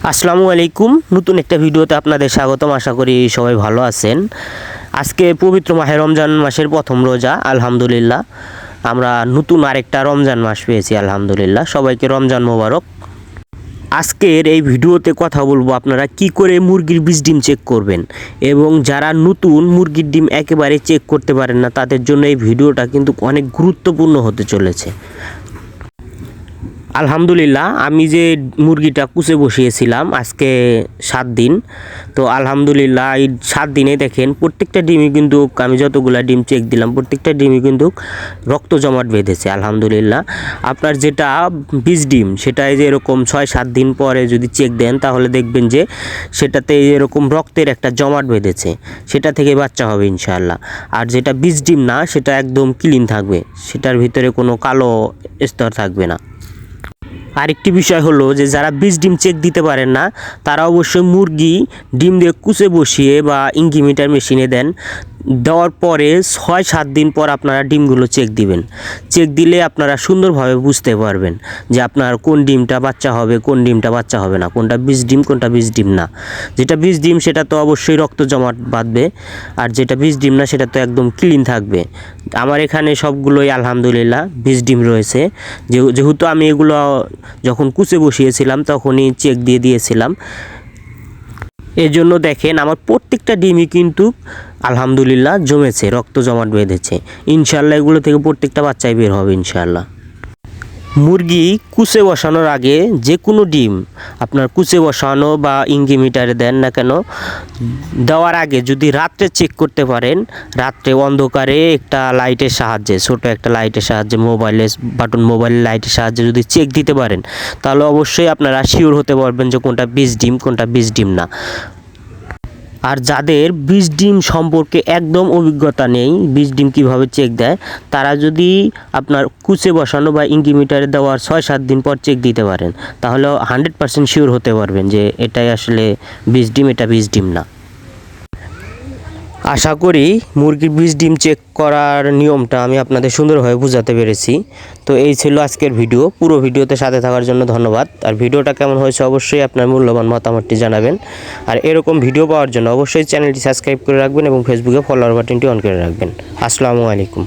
আসসালামু আলাইকুম। নতুন একটা ভিডিওতে আপনাদের স্বাগতম। আশা করি সবাই ভালো আছেন। আজকে পবিত্র মাহে রমজান মাসের প্রথম রোজা। আলহামদুলিল্লাহ আমরা নতুন আরেকটা রমজান মাস পেয়েছি। আলহামদুলিল্লাহ সবাইকে রমজান মোবারক। আজকের এই ভিডিওতে কথা বলবো আপনারা কি করে মুরগির বীজ ডিম চেক করবেন, এবং যারা নতুন মুরগির ডিম একেবারে চেক করতে পারেন না তাদের জন্য এই ভিডিওটা কিন্তু অনেক গুরুত্বপূর্ণ হতে চলেছে। আলহামদুলিল্লাহ আমি যে মুরগিটা কুচে বসিয়েছিলাম আজকে 7 দিন, তো আলহামদুলিল্লাহ এই 7 দিনে দেখেন প্রত্যেকটা ডিমই কিন্তু, আমি যতগুলা ডিম চেক দিলাম প্রত্যেকটা ডিমই কিন্তু রক্ত জমাট বেঁধেছে। আলহামদুলিল্লাহ আপনার যেটা বীজ ডিম সেটাই যে এরকম 6-7 দিন পরে যদি চেক দেন তাহলে দেখবেন যে সেটাতে এরকম রক্তের একটা জমাট বেঁধেছে, সেটা থেকে বাচ্চা হবে ইনশাআল্লাহ। আর যেটা বীজ ডিম না সেটা একদম ক্লিন থাকবে, সেটার ভিতরে কোনো কালো স্তর থাকবে না। আরেকটি বিষয় হলো যে যারা বীজ ডিম চেক দিতে পারেন না তারা অবশ্যই মুরগি ডিম দিয়ে কুচে বসিয়ে বা ইনকিউবেটর মেশিনে দেওয়ার পরে 6-7 দিন পর আপনারা ডিমগুলো চেক দিবেন। চেক দিলে আপনারা সুন্দরভাবে বুঝতে পারবেন যে আপনার কোন ডিমটা বাচ্চা হবে, কোন ডিমটা বাচ্চা হবে না, কোনটা বীজ ডিম কোনটা বীজ ডিম না। যেটা বীজ ডিম সেটা তো অবশ্যই রক্ত জমাট বাঁধবে, আর যেটা বীজ ডিম না সেটা তো একদম ক্লিন থাকবে। আমার এখানে সবগুলোই আলহামদুলিল্লাহ বীজ ডিম রয়েছে। যেহেতু আমি এগুলো যখন কুচে বসিয়েছিলাম তখনই চেক দিয়ে দিয়েছিলাম, এজন্য দেখেন আমার প্রত্যেকটা ডিমই কিন্তু আলহামদুলিল্লাহ জমেছে, রক্ত জমাট বেঁধেছে। ইনশাআল্লাহ এগুলো থেকে প্রত্যেকটা বাচ্চাই বের হবে ইনশাআল্লাহ। মুরগি কুচে বসানোর আগে যে কোনো ডিম আপনার কুচে বসানো বা ইনকিউবেটরে দেন না কেন, দেওয়ার আগে যদি রাত্রে চেক করতে পারেন, রাত্রে অন্ধকারে একটা লাইটের সাহায্যে, ছোট একটা লাইটের সাহায্যে, মোবাইলের লাইটের সাহায্যে যদি চেক দিতে পারেন তাহলে অবশ্যই আপনারা শিওর হতে পারবেন যে কোনটা বীজ ডিম কোনটা বীজ ডিম না। আর যাদের বীজ ডিম সম্পর্কে একদম অভিজ্ঞতা নেই, বীজ ডিম কীভাবে চেক দেয়, তারা যদি আপনার কুচে বসানো বা ইনকিউবেটরে দেওয়ার 6-7 দিন পর চেক দিতে পারেন তাহলে 100% শিওর হতে পারবেন যে এটাই আসলে বীজ ডিম, এটা বীজ ডিম না। আশা করি মুরগির বীজ ডিম চেক করার নিয়মটা আমি আপনাদের সুন্দরভাবে বোঝাতে পেরেছি। তো এই ছিল আজকের ভিডিও। পুরো ভিডিওতে সাথে থাকার জন্য ধন্যবাদ। আর ভিডিওটা কেমন হয়েছে অবশ্যই আপনার মূল্যবান মতামতটি জানাবেন। আর এরকম ভিডিও পাওয়ার জন্য অবশ্যই চ্যানেলটি সাবস্ক্রাইব করে রাখবেন এবং ফেসবুকে ফলোয়ার বাটনটি অন করে রাখবেন। আসসালামু আলাইকুম।